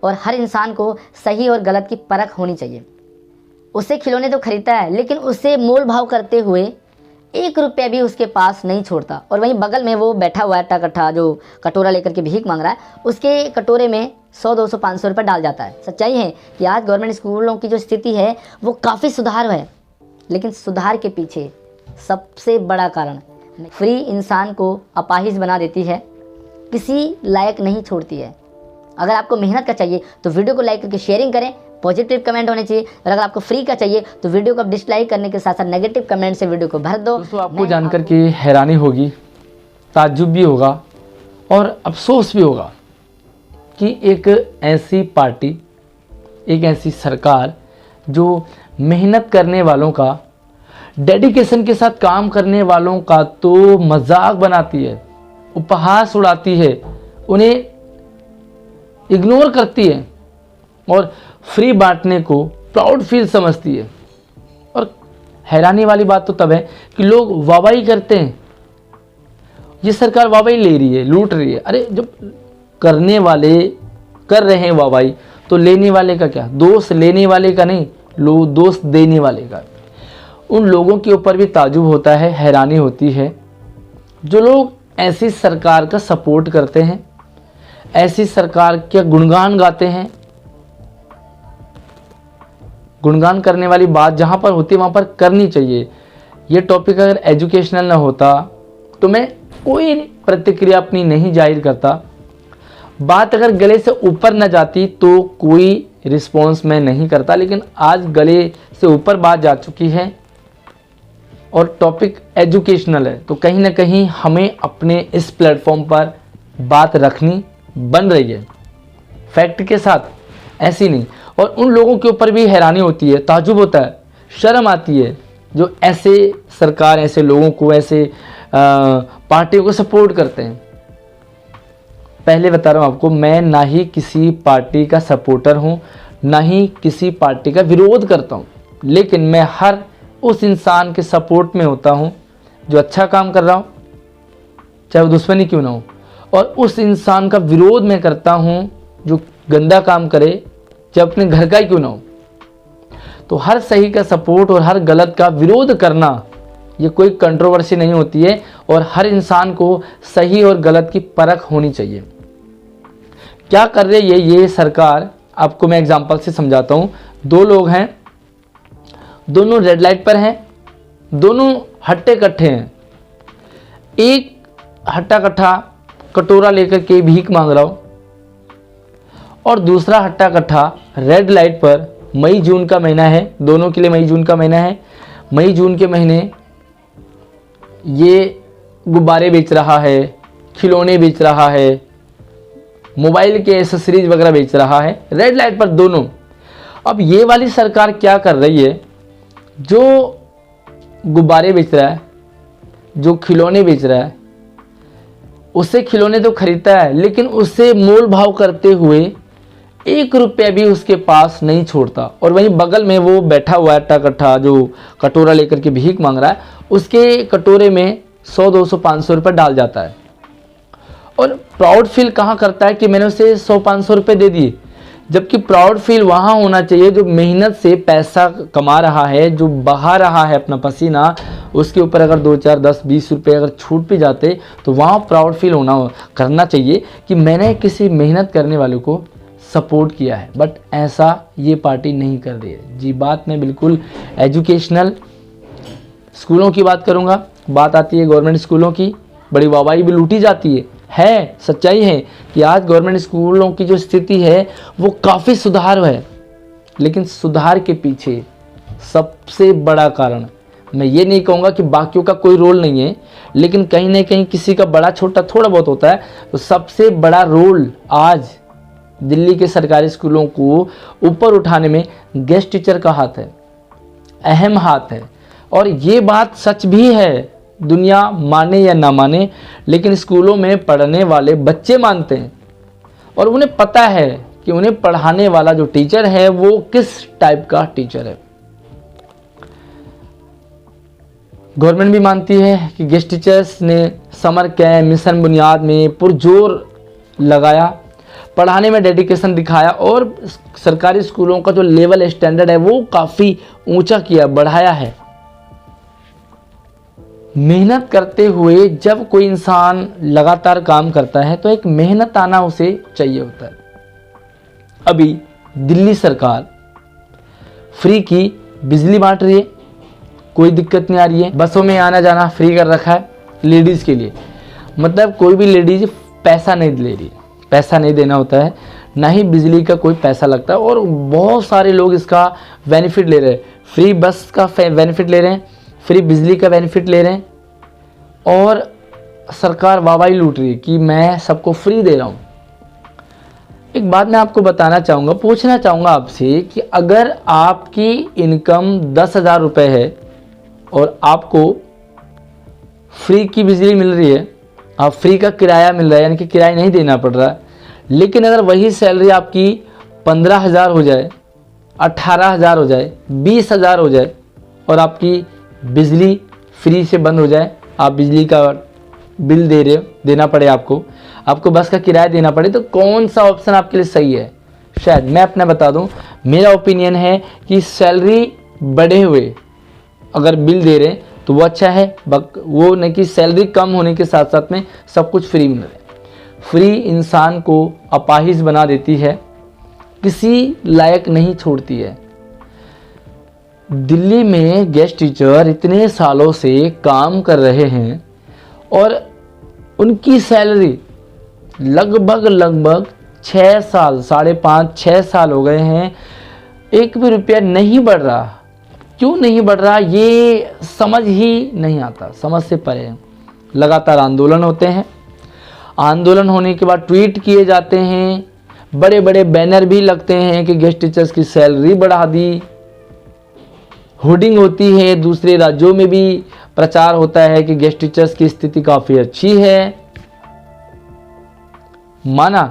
और हर इंसान को सही और गलत की परख होनी चाहिए। उससे खिलौने तो खरीदता है, लेकिन उससे मोल भाव करते हुए 1 रुपया भी उसके पास नहीं छोड़ता। और वहीं बगल में वो बैठा हुआ है टकट्ठा, जो कटोरा लेकर के भीख मांग रहा है, उसके कटोरे में 100, 200, 500 रुपये डाल जाता है। सच्चाई है कि आज गवर्नमेंट स्कूलों की जो स्थिति है वो काफ़ी सुधार है, लेकिन सुधार के पीछे सबसे बड़ा कारण फ्री इंसान को अपाहिज बना देती है, किसी लायक नहीं छोड़ती है। अगर आपको मेहनत का चाहिए तो वीडियो को लाइक करके शेयरिंग करें, पॉजिटिव कमेंट होने चाहिए। और अगर आपको फ्री का चाहिए तो वीडियो को आप डिसलाइक करने के साथ साथ नेगेटिव कमेंट से वीडियो को भर दो। दोस्तों, आपको जानकर के हैरानी होगी, ताज्जुब भी होगा और अफसोस भी होगा कि एक ऐसी पार्टी, एक ऐसी सरकार जो मेहनत करने वालों का, डेडिकेशन के साथ काम करने वालों का तो मजाक बनाती है, उपहास उड़ाती है, उन्हें इग्नोर करती है और फ्री बांटने को प्राउड फील समझती है। और हैरानी वाली बात तो तब है कि लोग वाहवाही करते हैं, ये सरकार वाहवाही ले रही है, लूट रही है। अरे जब करने वाले कर रहे हैं वाहवाही, तो लेने वाले का क्या दोष? लेने वाले का नहीं, दोष देने वाले का। उन लोगों के ऊपर भी ताजुब होता है, हैरानी होती है, जो लोग ऐसी सरकार का सपोर्ट करते हैं, ऐसी सरकार के गुणगान गाते हैं। गुणगान करने वाली बात जहाँ पर होती है वहाँ पर करनी चाहिए। ये टॉपिक अगर एजुकेशनल ना होता तो मैं कोई प्रतिक्रिया अपनी नहीं जाहिर करता। बात अगर गले से ऊपर न जाती तो कोई रिस्पॉन्स मैं नहीं करता, लेकिन आज गले से ऊपर बात जा चुकी है और टॉपिक एजुकेशनल है, तो कहीं ना कहीं हमें अपने इस प्लेटफॉर्म पर बात रखनी बन रही है, फैक्ट के साथ, ऐसी नहीं। और उन लोगों के ऊपर भी हैरानी होती है, ताजुब होता है, शर्म आती है, जो ऐसे सरकार, ऐसे लोगों को, ऐसे पार्टियों को सपोर्ट करते हैं। पहले बता रहा हूँ आपको, मैं ना ही किसी पार्टी का सपोर्टर हूँ, ना ही किसी पार्टी का विरोध करता हूँ, लेकिन मैं हर उस इंसान के सपोर्ट में होता हूँ जो अच्छा काम कर रहा हो, चाहे वो दुश्मनी क्यों ना हो, और उस इंसान का विरोध मैं करता हूँ जो गंदा काम करे, चाहे अपने घर का ही क्यों ना हो। तो हर सही का सपोर्ट और हर गलत का विरोध करना, ये कोई कंट्रोवर्सी नहीं होती है, और हर इंसान को सही और गलत की परख होनी चाहिए। क्या कर रही है ये सरकार, आपको मैं एग्जांपल से समझाता हूँ। 2 लोग हैं, दोनों रेड लाइट पर हैं, दोनों हट्टे कट्ठे हैं। एक हट्टा कट्ठा कटोरा लेकर के भीख मांग रहा हो, और दूसरा हट्टा कट्ठा रेड लाइट पर, मई जून का महीना है, दोनों के लिए मई जून का महीना है, मई जून के महीने ये गुब्बारे बेच रहा है, खिलौने बेच रहा है, मोबाइल के एसेसरीज वगैरह बेच रहा है, रेड लाइट पर दोनों। अब ये वाली सरकार क्या कर रही है, जो गुब्बारे बेच रहा है, जो खिलौने बेच रहा है, उससे खिलौने तो खरीदता है, लेकिन उससे मोल भाव करते हुए 1 रुपया भी उसके पास नहीं छोड़ता। और वहीं बगल में वो बैठा हुआ है टकट्ठा, जो कटोरा लेकर के भीख मांग रहा है, उसके कटोरे में 100, 200, 500 रुपये डाल जाता है। और प्राउड फील कहाँ करता है कि मैंने उसे 100, 500 रुपये दे दिए, जबकि प्राउड फील वहाँ होना चाहिए जो मेहनत से पैसा कमा रहा है, जो बहा रहा है अपना पसीना, उसके ऊपर अगर 2, 4, 10, 20 रुपये अगर छूट भी जाते तो वहाँ प्राउड फील करना चाहिए कि मैंने किसी मेहनत करने वाले को सपोर्ट किया है। बट ऐसा ये पार्टी नहीं कर रही है जी। बात मैं बिल्कुल एजुकेशनल स्कूलों की बात करूँगा। बात आती है गवर्नमेंट स्कूलों की, बड़ी वाहवाही भी लूटी जाती है। सच्चाई है कि आज गवर्नमेंट स्कूलों की जो स्थिति है वो काफ़ी सुधार है, लेकिन सुधार के पीछे सबसे बड़ा कारण, मैं ये नहीं कहूँगा कि बाकियों का कोई रोल नहीं है, लेकिन कहीं ना कहीं किसी का बड़ा छोटा थोड़ा बहुत होता है। तो सबसे बड़ा रोल आज दिल्ली के सरकारी स्कूलों को ऊपर उठाने में गेस्ट टीचर का हाथ है, अहम हाथ है। और ये बात सच भी है, दुनिया माने या ना माने, लेकिन स्कूलों में पढ़ने वाले बच्चे मानते हैं, और उन्हें पता है कि उन्हें पढ़ाने वाला जो टीचर है वो किस टाइप का टीचर है। गवर्नमेंट भी मानती है कि गेस्ट टीचर्स ने समर कैंप, मिशन बुनियाद में पुरजोर लगाया, पढ़ाने में डेडिकेशन दिखाया और सरकारी स्कूलों का जो लेवल स्टैंडर्ड है वो काफ़ी ऊंचा किया, बढ़ाया है। मेहनत करते हुए जब कोई इंसान लगातार काम करता है तो एक मेहनत आना उसे चाहिए होता है। अभी दिल्ली सरकार फ्री की बिजली बांट रही है, कोई दिक्कत नहीं आ रही है। बसों में आना जाना फ्री कर रखा है लेडीज़ के लिए, मतलब कोई भी लेडीज पैसा नहीं ले रही, पैसा नहीं देना होता है, ना ही बिजली का कोई पैसा लगता है। और बहुत सारे लोग इसका बेनिफिट ले रहे हैं, फ्री बस का बेनिफिट ले रहे हैं, फ्री बिजली का बेनिफिट ले रहे हैं, और सरकार वाहवाही लूट रही है कि मैं सबको फ्री दे रहा हूँ। एक बात मैं आपको बताना चाहूँगा, पूछना चाहूँगा आपसे कि अगर आपकी इनकम 10,000 रुपये है और आपको फ्री की बिजली मिल रही है, आप फ्री का किराया मिल रहा है, यानी कि किराया नहीं देना पड़ रहा है, लेकिन अगर वही सैलरी आपकी 15,000 हो जाए, 18,000 हो जाए, 20,000 हो जाए और आपकी बिजली फ्री से बंद हो जाए, आप बिजली का बिल दे रहे हो, देना पड़े आपको बस का किराया देना पड़े, तो कौन सा ऑप्शन आपके लिए सही है? शायद मैं अपना बता दूं, मेरा ओपिनियन है कि सैलरी बढ़े हुए अगर बिल दे रहे हैं तो वो अच्छा है, वो नहीं कि सैलरी कम होने के साथ साथ में सब कुछ फ्री मिल रहा है। फ्री इंसान को अपाहिज बना देती है, किसी लायक नहीं छोड़ती है। दिल्ली में गेस्ट टीचर इतने सालों से काम कर रहे हैं और उनकी सैलरी लगभग 6 साल, 5.5-6 साल हो गए हैं, एक भी रुपया नहीं बढ़ रहा। क्यों नहीं बढ़ रहा ये समझ ही नहीं आता, समझ से परे है। लगातार आंदोलन होते हैं, आंदोलन होने के बाद ट्वीट किए जाते हैं, बड़े बड़े बैनर भी लगते हैं कि गेस्ट टीचर्स की सैलरी बढ़ा दी, होर्डिंग होती है, दूसरे राज्यों में भी प्रचार होता है कि गेस्ट टीचर्स की स्थिति काफ़ी अच्छी है। माना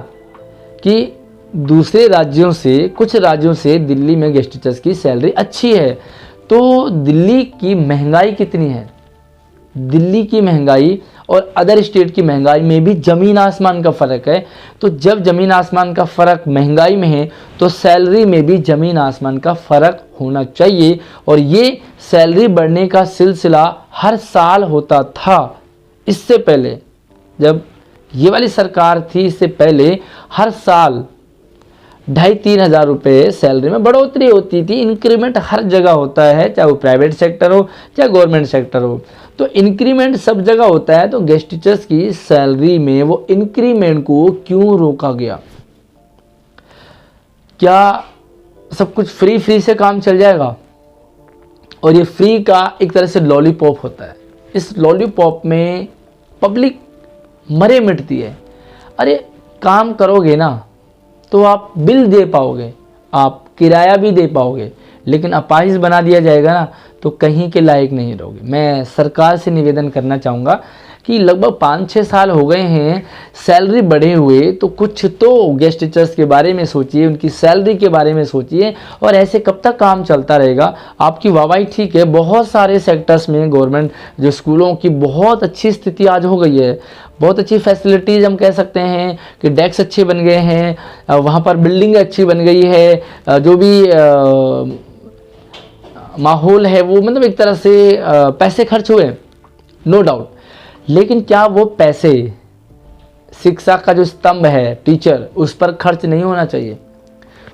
कि दूसरे राज्यों से, कुछ राज्यों से दिल्ली में गेस्ट टीचर्स की सैलरी अच्छी है, तो दिल्ली की महंगाई कितनी है? दिल्ली की महंगाई और अदर स्टेट की महंगाई में भी ज़मीन आसमान का फ़र्क है। तो जब ज़मीन आसमान का फ़र्क महंगाई में है तो सैलरी में भी ज़मीन आसमान का फ़र्क होना चाहिए। और ये सैलरी बढ़ने का सिलसिला हर साल होता था। इससे पहले जब ये वाली सरकार थी, इससे पहले हर साल 2,500-3 हज़ार रुपये सैलरी में बढ़ोतरी होती थी। इंक्रीमेंट हर जगह होता है, चाहे वो प्राइवेट सेक्टर हो चाहे गवर्नमेंट सेक्टर हो, तो इंक्रीमेंट सब जगह होता है। तो गेस्ट टीचर्स की सैलरी में वो इंक्रीमेंट को क्यों रोका गया? क्या सब कुछ फ्री से काम चल जाएगा? और ये फ्री का एक तरह से लॉलीपॉप होता है। इस लॉलीपॉप में पब्लिक मरे मिटती है। अरे काम करोगे ना तो आप बिल दे पाओगे, आप किराया भी दे पाओगे, लेकिन अपाहिज बना दिया जाएगा ना तो कहीं के लायक नहीं रहोगे। मैं सरकार से निवेदन करना चाहूँगा कि लगभग 5-6 साल हो गए हैं सैलरी बढ़े हुए, तो कुछ तो गेस्ट टीचर्स के बारे में सोचिए, उनकी सैलरी के बारे में सोचिए। और ऐसे कब तक काम चलता रहेगा? आपकी वाहवाही ठीक है, बहुत सारे सेक्टर्स में गवर्नमेंट जो स्कूलों की बहुत अच्छी स्थिति आज हो गई है, बहुत अच्छी फैसिलिटीज़ हम कह सकते हैं कि डेस्क अच्छे बन गए हैं, वहाँ पर बिल्डिंग अच्छी बन गई है, जो भी माहौल है वो मतलब एक तरह से पैसे खर्च हुए, नो डाउट। लेकिन क्या वो पैसे शिक्षा का जो स्तंभ है टीचर, उस पर खर्च नहीं होना चाहिए?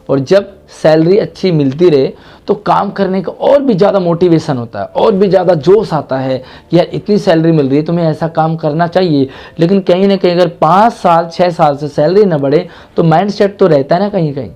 और जब सैलरी अच्छी मिलती रहे तो काम करने का और भी ज़्यादा मोटिवेशन होता है, और भी ज़्यादा जोश आता है कि यार इतनी सैलरी मिल रही है तो मैं ऐसा काम करना चाहिए। लेकिन कहीं ना कहीं अगर 5 साल 6 साल से सैलरी न बढ़े तो माइंड सेट तो रहता है ना कहीं कहीं।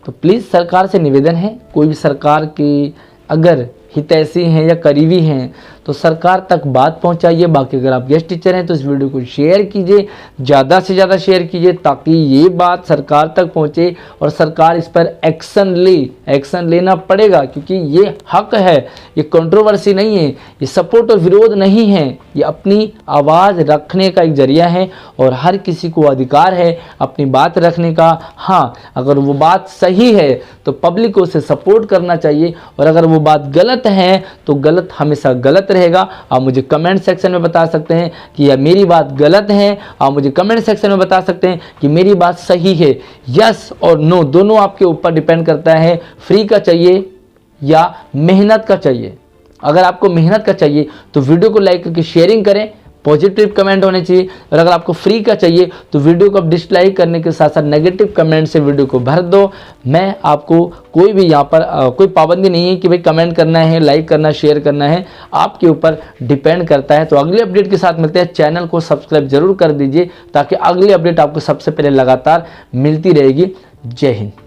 तो प्लीज़ सरकार से निवेदन है, कोई भी सरकार की अगर हितैषी हैं या करीबी हैं तो सरकार तक बात पहुंचाइए। बाकी अगर आप गेस्ट टीचर हैं तो इस वीडियो को शेयर कीजिए, ज़्यादा से ज़्यादा शेयर कीजिए, ताकि ये बात सरकार तक पहुंचे और सरकार इस पर एक्शन लेना पड़ेगा, क्योंकि ये हक है, ये कंट्रोवर्सी नहीं है, ये सपोर्ट और विरोध नहीं है, ये अपनी आवाज़ रखने का एक जरिया है और हर किसी को अधिकार है अपनी बात रखने का। हाँ, अगर वो बात सही है तो पब्लिक को उसे सपोर्ट करना चाहिए, और अगर वो बात गलत है तो गलत हमेशा गलत रहेगा। आप मुझे कमेंट सेक्शन में बता सकते हैं कि यह मेरी बात गलत है, आप मुझे कमेंट सेक्शन में बता सकते हैं कि मेरी बात सही है। यस और नो दोनों आपके ऊपर डिपेंड करता है, फ्री का चाहिए या मेहनत का चाहिए। अगर आपको मेहनत का चाहिए तो वीडियो को लाइक करके शेयरिंग करें, पॉजिटिव कमेंट होने चाहिए। और अगर आपको फ्री का चाहिए तो वीडियो को आप डिसलाइक करने के साथ साथ नेगेटिव कमेंट से वीडियो को भर दो। मैं आपको कोई भी यहाँ पर कोई पाबंदी नहीं है कि भाई कमेंट करना है, लाइक करना, शेयर करना है, आपके ऊपर डिपेंड करता है। तो अगले अपडेट के साथ मिलते हैं। चैनल को सब्सक्राइब जरूर कर दीजिए ताकि अगली अपडेट आपको सबसे पहले लगातार मिलती रहेगी। जय हिंद।